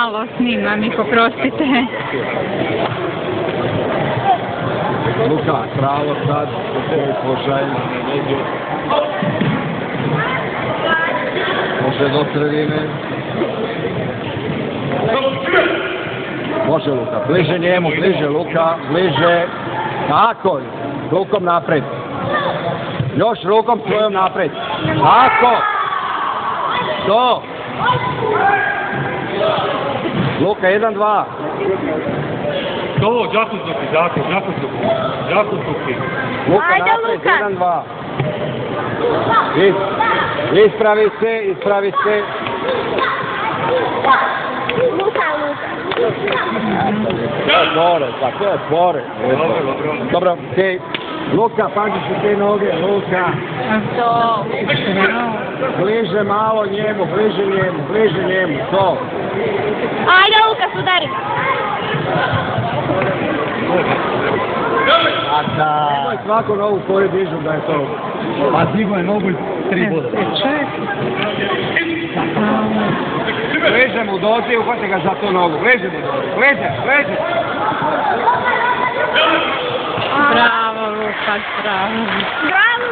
malo snimam ih, oprostite. Luka, pravo sad, slušaj. Može do sredine. Može Luka, bliže njemu, bliže Luka, bliže. Tako, rukom napred. Još rukom svojom napred. Tako. To. Luka, 1-2. To, jako stupi. Luka Ajde, napred, Luka. 1-2. Ispravi se. To je tvore. Dobro, okej. Luka, pažiš u te noge, Luka. To. Bliže malo njemu, bliže njemu, to. Ajde, Lukas, udari. Nemoj svaku nogu koju dižu da je to. A digo je nogu 3 boda. Bliže mu dođe i uhvati ga za tu nogu. Bliže. Bravo, Lukas, bravo. Bravo.